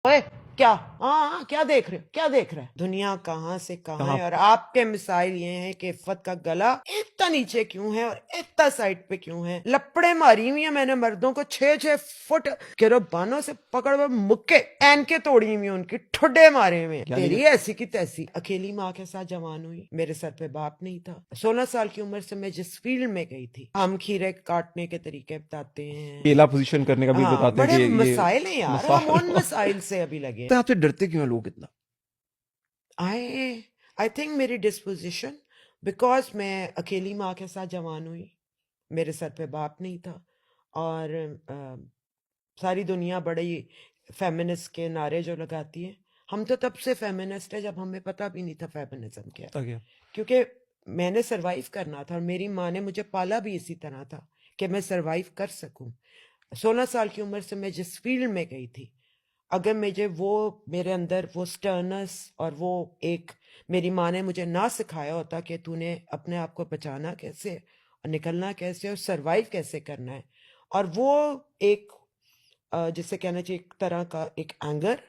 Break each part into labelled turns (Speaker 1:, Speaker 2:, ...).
Speaker 1: ओए क्या? हाँ, क्या देख रहे हो? क्या देख रहे हो? दुनिया कहाँ से कहाँ
Speaker 2: कहाँ?
Speaker 1: है और आपके मिसाइल ये हैं कि इफ्फत का गला इतना नीचे क्यों है और इतना साइड पे क्यों है? लपड़े मारी हुई है मैंने मर्दों को 6-6 फुट गिरबानों से पकड़ हुए मुक्के एनके तोड़ी हुई उनकी ठुड्डे मारे हुए हैं।
Speaker 2: यानी
Speaker 1: तेरी
Speaker 2: कि
Speaker 1: ऐसी की तैसी अकेली माँ के साथ जवान हुई, मेरे सर पे बाप नहीं था। 16 साल की उम्र से मैं जिस फील्ड में गई थी, हम खीरे काटने के तरीके बताते हैं।
Speaker 2: केला पोजीशन करने का भी
Speaker 1: हाँ,
Speaker 2: बताते हैं
Speaker 1: बड़े
Speaker 2: कि ये
Speaker 1: मसाइल हैं यार, हम
Speaker 2: मसाला
Speaker 1: उन मसाइल से अभी लगे
Speaker 2: तो आपसे डरते क्यों हैं लोग इतना?
Speaker 1: आई आई थिंक मेरी डिस्पोजिशन, बिकॉज मैं अकेली माँ के साथ जवान हुई, मेरे सर पे बाप नहीं था और सारी दुनिया बड़ी फेमिनिस्ट के नारे जो लगाती है, हम तो तब से फेमिनिस्ट है जब हमें पता भी नहीं था फेमिनिज्म क्या है।
Speaker 2: पता क्या?
Speaker 1: क्योंकि मैंने सरवाइव करना था और मेरी माँ ने मुझे पाला भी इसी तरह था कि मैं सरवाइव कर सकूं। 16 साल की उम्र से मैं जिस फील्ड में गई थी, अगर मुझे वो मेरे अंदर वो स्टर्नस और वो एक मेरी माँ ने मुझे ना सिखाया होता कि तूने अपने आप को बचाना कैसे और निकलना कैसे और सरवाइव कैसे करना है, और वो एक जिसे कहना चाहिए एक तरह का एक एंगर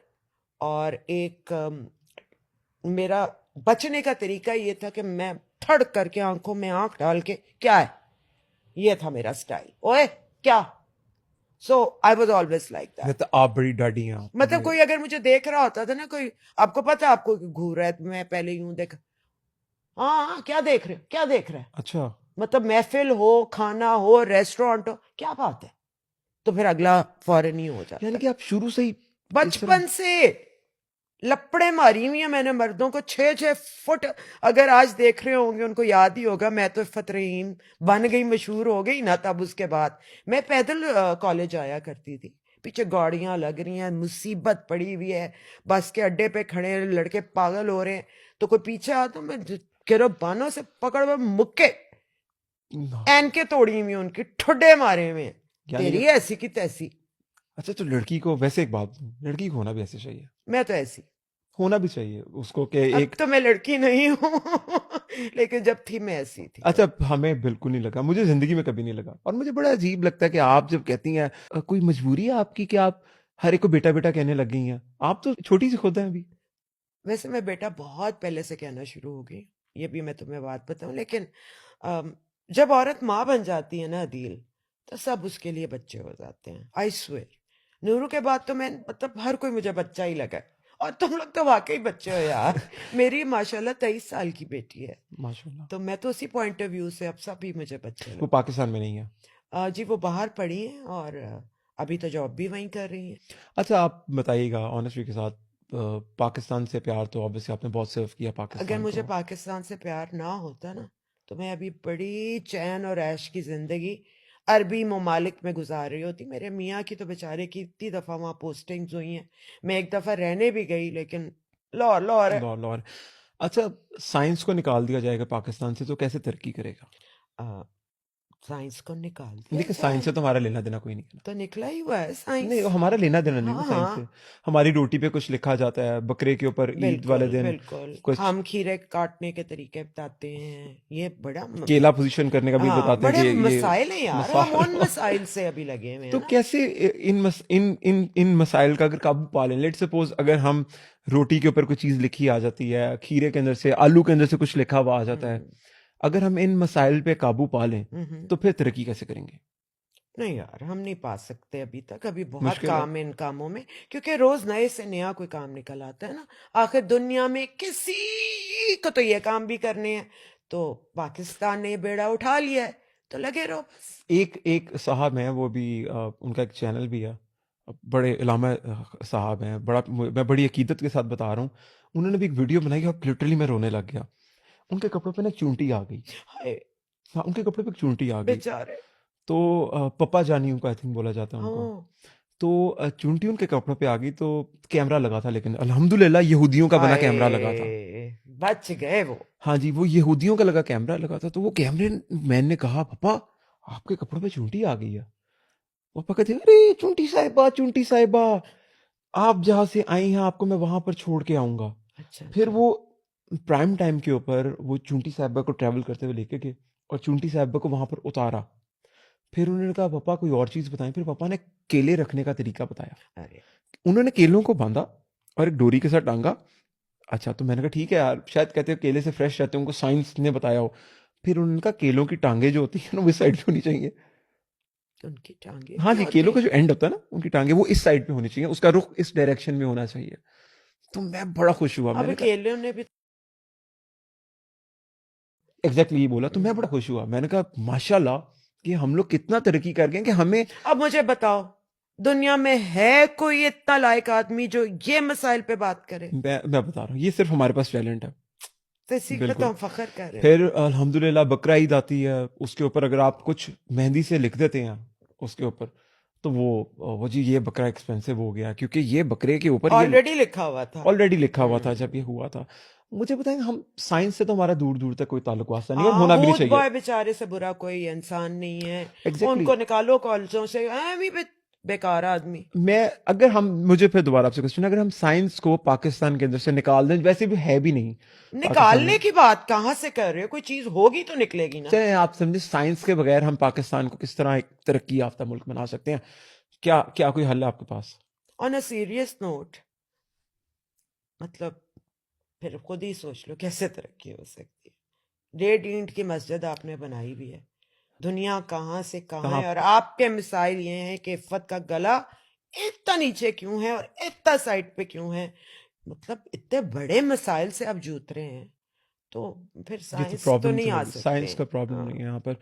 Speaker 1: और एक मेरा बचने का तरीका ये था कि मैं थड़ करके आंखों में आंख डाल के क्या है, ये था मेरा स्टाइल। ओए क्या? So I was always like that.
Speaker 2: तो आप बड़ी डाडी हैं आप
Speaker 1: मतलब
Speaker 2: ये।
Speaker 1: कोई अगर मुझे देख रहा होता था ना, कोई आपको पता है आपको घूर रहा है तो मैं पहले यूं देख, हाँ हाँ, क्या देख रहे हो? क्या देख रहे हैं?
Speaker 2: अच्छा।
Speaker 1: मतलब महफिल हो, खाना हो, रेस्टोरेंट हो, क्या बात है, तो फिर अगला फौरन ही हो
Speaker 2: यानी
Speaker 1: जाता।
Speaker 2: कि आप शुरू से ही इस तरह।
Speaker 1: बचपन से लपड़े मारी हुई है मैंने मर्दों को 6-6 फुट। अगर आज देख रहे होंगे उनको याद ही होगा, मैं तो इफ़त रहीम बन गई, मशहूर हो गई ना, तब उसके बाद मैं पैदल कॉलेज आया करती थी। पीछे गाड़ियां लग रही हैं, मुसीबत पड़ी हुई है, बस के अड्डे पे खड़े हैं, लड़के पागल हो रहे हैं, तो कोई पीछे आता तो मैं गिरबानों से पकड़ हुए मुक्के
Speaker 2: ना।
Speaker 1: एनके तोड़ी हुई उनकी ठुड्डे मारे हुए हैं।
Speaker 2: यानी कि
Speaker 1: तेरी ऐसी की तैसी।
Speaker 2: अच्छा, तो लड़की को वैसे एक बात, लड़की को होना भी ऐसे चाहिए।
Speaker 1: मैं तो ऐसी,
Speaker 2: होना भी चाहिए उसको कि
Speaker 1: अब
Speaker 2: एक।
Speaker 1: तो मैं लड़की नहीं हूं लेकिन जब थी मैं ऐसी थी।
Speaker 2: अच्छा, हमें बिल्कुल नहीं लगा, मुझे जिंदगी में कभी नहीं लगा, और मुझे बड़ा अजीब लगता है कि आप जब कहती हैं कोई मजबूरी है आपकी कि आप हर एक को बेटा बेटा कहने लग गई हैं। आप तो छोटी सी खुद हैं अभी।
Speaker 1: वैसे मैं बेटा बहुत पहले से कहना शुरू हो गई, ये भी मैं तुम्हें बात बताऊं, लेकिन जब औरत माँ बन जाती है ना अदील, तो सब उसके लिए बच्चे हो जाते हैं। आई स्वेयर, नूरू के बाद तो मैं मतलब हर कोई मुझे बच्चा ही लगा है। और तुम लोग तो वाकई बच्चे हो यार। मेरी माशाल्लाह 23 साल की बेटी है,
Speaker 2: माशाल्लाह।
Speaker 1: तो मैं तो उसी पॉइंट ऑफ व्यू से अब सभी मुझे बच्चे
Speaker 2: वो
Speaker 1: लगते
Speaker 2: पाकिस्तान में नहीं है?
Speaker 1: हैं। जी वो बाहर पढ़ी हैं और अभी तो जॉब भी वहीं कर रही हैं।
Speaker 2: अच्छा, आप बताइएगा ऑनेस्टी के साथ, पाकिस्तान से प्यार तो ऑब्वियसली आपने बहुत सर्व किया
Speaker 1: अगर
Speaker 2: पाकिस्तान
Speaker 1: मुझे
Speaker 2: को।
Speaker 1: पाकिस्तान से प्यार ना होता ना, तो मैं अभी बड़ी चैन और ऐश की जिंदगी अरबी ममालिक में गुजार रही होती। मेरे मियाँ की तो बेचारे की इतनी दफ़ा वहाँ पोस्टिंग्स हुई हैं, मैं एक दफ़ा रहने भी गई, लेकिन लाहौर लाहौर है।
Speaker 2: लाहौर लाहौर। अच्छा, साइंस को निकाल दिया जाएगा पाकिस्तान से तो कैसे तरक्की करेगा?
Speaker 1: आ, साइंस को निकाल दिया
Speaker 2: देखिए, साइंस से
Speaker 1: जाए
Speaker 2: तो हमारा लेना देना कोई नहीं है
Speaker 1: तो निकला ही हुआ है
Speaker 2: ना।
Speaker 1: साइंस।
Speaker 2: नहीं, हमारा लेना देना नहीं ना
Speaker 1: हाँ
Speaker 2: साइंस से।
Speaker 1: हाँ,
Speaker 2: हमारी रोटी पे कुछ लिखा जाता है, बकरे के ऊपर ईद वाले
Speaker 1: बिल्कुल
Speaker 2: दिन
Speaker 1: बिल्कुल,
Speaker 2: कुछ
Speaker 1: हम खीरे काटने के तरीके बताते हैं, ये बड़ा
Speaker 2: केला पोजीशन करने का भी
Speaker 1: हाँ,
Speaker 2: बताते हैं
Speaker 1: बड़े
Speaker 2: कि ये
Speaker 1: मसाइल हैं यार, हम उन
Speaker 2: मसाला
Speaker 1: मसाइल से अभी लगे हुए हैं
Speaker 2: तो
Speaker 1: ना।
Speaker 2: कैसे इन मसाइल का अगर काबू पा लें, लेट सपोज अगर हम रोटी के ऊपर कोई चीज लिखी आ जाती है, खीरे के अंदर से, आलू के अंदर से कुछ लिखा हुआ आ जाता है,
Speaker 1: हम्म
Speaker 2: अगर हम इन मसाइल पे काबू पा लें
Speaker 1: हम्म।
Speaker 2: तो फिर तरक्की कैसे करेंगे?
Speaker 1: नहीं यार, हम नहीं पा सकते अभी तक, अभी बहुत
Speaker 2: मुश्किल है।
Speaker 1: काम है इन कामों में, क्योंकि रोज नए से नया कोई काम निकल आता है ना। आखिर दुनिया में किसी को तो ये काम भी करने हैं, तो पाकिस्तान ने ये बेड़ा उठा लिया है, तो लगे रहो बस।
Speaker 2: एक एक साहब हैं, वो भी उनका एक चैनल भी है, बड़े इलामा साहब हैं, बड़ा, मैं बड़ी अकीदत के साथ बता रहा हूँ। उन्होंने भी एक वीडियो बनाई और लिटरली मैं रोने लग गया। उनके कपड़ों पे ना एक चूंटी आ गई।
Speaker 1: हाय
Speaker 2: हाँ, उनके कपड़े पे एक चूंटी आ गई।
Speaker 1: बेचारे।
Speaker 2: तो पप्पा जानी उनको आई थिंक बोला जाता है उनको।
Speaker 1: हाँ,
Speaker 2: तो चूंटी उनके कपड़ों पे आ गई, तो कैमरा लगा था, लेकिन अल्हम्दुलिल्लाह यहूदियों का बना कैमरा लगा था।
Speaker 1: हाय बच गए वो।
Speaker 2: हाँ जी, वो यहूदियों का लगा कैमरा लगा था, तो वो कैमरे मैन ने कहा, पापा आपके कपड़ों पे चूंटी आ गई है। पापा कहते, अरे चूंटी साहिबा, चूंटी साहिबा, आप जहाँ से आई हैं आपको मैं वहां पर छोड़ के आऊंगा।
Speaker 1: अच्छा
Speaker 2: फिर
Speaker 1: अच्छा।
Speaker 2: वो प्राइम टाइम के ऊपर वो चूंटी साहिबा को ट्रैवल करते हुए लेके गए और चूंटी साहिबा को वहां पर उतारा। फिर उन्होंने कहा, पापा कोई और चीज़ बताएं। फिर पापा ने केले रखने का तरीका बताया।
Speaker 1: अरे
Speaker 2: उन्होंने केलों को बांधा और एक डोरी के साथ टांगा। अच्छा, तो मैंने कहा ठीक है यार, शायद कहते हैं केले से फ्रेश रहते हैं, उनको साइंस ने बताया हो। फिर उनका केलों की टांगे जो होती है ना वो इस साइड पे होनी चाहिए।
Speaker 1: उनकी टांगे
Speaker 2: हाँ
Speaker 1: भी
Speaker 2: जी,
Speaker 1: होती
Speaker 2: केलों का
Speaker 1: हैं।
Speaker 2: जो एंड होता है ना, उनकी टांगे वो इस साइड पे होनी चाहिए, उसका रुख इस डायरेक्शन में होना चाहिए। तो मैं बड़ा खुश हुआ,
Speaker 1: अब
Speaker 2: मैंने कहा
Speaker 1: केले ने भी
Speaker 2: एग्जैक्टली ये बोला, तो मैं
Speaker 1: हम्म।
Speaker 2: बड़ा खुश हुआ। मैंने कहा माशाल्लाह कि हम लोग कितना तरक्की कर गए हैं कि हमें।
Speaker 1: अब मुझे बताओ, दुनिया में है कोई इतना लायक आदमी जो ये मसाइल पे बात करे?
Speaker 2: मैं बता रहा हूँ, ये सिर्फ हमारे पास टैलेंट है।
Speaker 1: तो इसी पे तो
Speaker 2: बिल्कुल।
Speaker 1: हम फख्र कर रहे
Speaker 2: फिर
Speaker 1: होते हैं।
Speaker 2: अल्हम्दुलिल्लाह बकरा ईद आती है, उसके ऊपर अगर आप कुछ मेहंदी से लिख देते हैं उसके ऊपर, तो वो जी ये बकरा एक्सपेंसिव हो गया, क्योंकि ये बकरे के ऊपर ये
Speaker 1: ऑलरेडी लिखा हुआ था।
Speaker 2: ऑलरेडी लिखा हुआ था जब
Speaker 1: हम्म।
Speaker 2: ये हुआ था। मुझे बताएंगे, हम साइंस से तो हमारा दूर दूर तक कोई ताल्लुक वास्ता नहीं है, और होना भी नहीं
Speaker 1: हूद
Speaker 2: चाहिए।
Speaker 1: बॉय बेचारे से बुरा कोई इंसान नहीं है।
Speaker 2: एग्जैक्टली
Speaker 1: उनको निकालो कॉलेजों से, भी बेकार आदमी।
Speaker 2: मैं अगर हम मुझे फिर दोबारा आपसे क्वेश्चन, अगर हम साइंस को पाकिस्तान के अंदर से निकाल दें, वैसे भी है भी नहीं पाकिस्तान
Speaker 1: निकालने
Speaker 2: में।
Speaker 1: की बात कहाँ से कर रहे हो? कोई चीज होगी तो निकलेगी ना।
Speaker 2: चले आप समझे, साइंस के बगैर हम पाकिस्तान को किस तरह एक तरक्की याफ्ता मुल्क बना सकते हैं? क्या क्या कोई हल है आपके पास?
Speaker 1: ऑन अ सीरियस नोट, मतलब फिर खुद ही सोच लो कैसे तरक्की हो सकती है। 1.5 ईंट की मस्जिद आपने बनाई भी है। दुनिया कहाँ से कहाँ है,
Speaker 2: आप
Speaker 1: और आपके मिसाइल ये हैं कि इफ़्फ़त का गला इतना नीचे क्यों है और इतना साइड पे क्यों है। मतलब इतने बड़े मसाइल से आप जूझ रहे हैं, तो फिर
Speaker 2: ये तो
Speaker 1: साइंस तो
Speaker 2: प्रॉब्लम
Speaker 1: नहीं
Speaker 2: तो
Speaker 1: आ
Speaker 2: है,
Speaker 1: सकते।
Speaker 2: साइंस का प्रॉब्लम नहीं
Speaker 1: हाँ।
Speaker 2: है यहाँ पर।